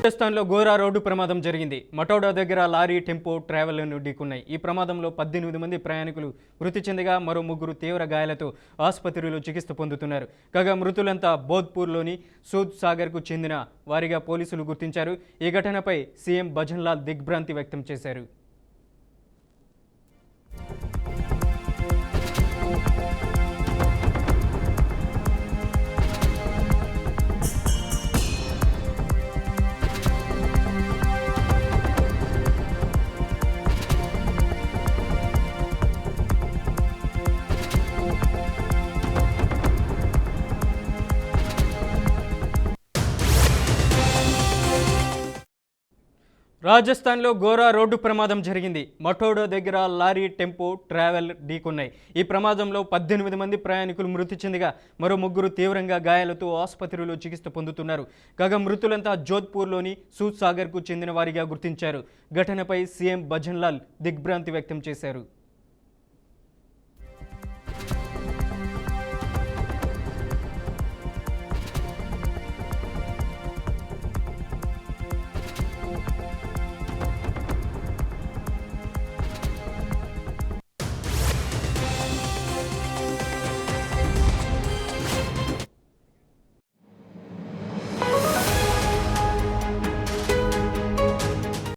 రాజస్థాన్లో ఘోర రోడ్డు ప్రమాదం జరిగింది. మటోడా దగ్గర లారీ, టెంపో, ట్రావెలర్ను ఢీకొన్నాయి. ఈ ప్రమాదంలో 18 మంది ప్రయాణికులు మృతి చెందగా మరో 3 తీవ్ర గాయాలతో ఆసుపత్రిలో చికిత్స పొందుతున్నారు. కాగా మృతులంతా బోధ్పూర్లోని సూద్ సాగర్కు చెందిన వారిగా పోలీసులు గుర్తించారు. ఈ ఘటనపై సీఎం భజన్లాల్ దిగ్భ్రాంతి వ్యక్తం చేశారు. రాజస్థాన్లో ఘోర రోడ్డు ప్రమాదం జరిగింది. మటోడా దగ్గర లారీ, టెంపో, ట్రావెల్ ఢీకొన్నాయి. ఈ ప్రమాదంలో 18 మంది ప్రయాణికులు మృతి చెందగా మరో 3 తీవ్రంగా గాయాలతో ఆసుపత్రిలో చికిత్స పొందుతున్నారు. కాగా మృతులంతా జోధ్పూర్లోని సూద్ సాగర్కు చెందిన వారిగా గుర్తించారు. ఘటనపై సీఎం భజన్లాల్ దిగ్భ్రాంతి వ్యక్తం చేశారు.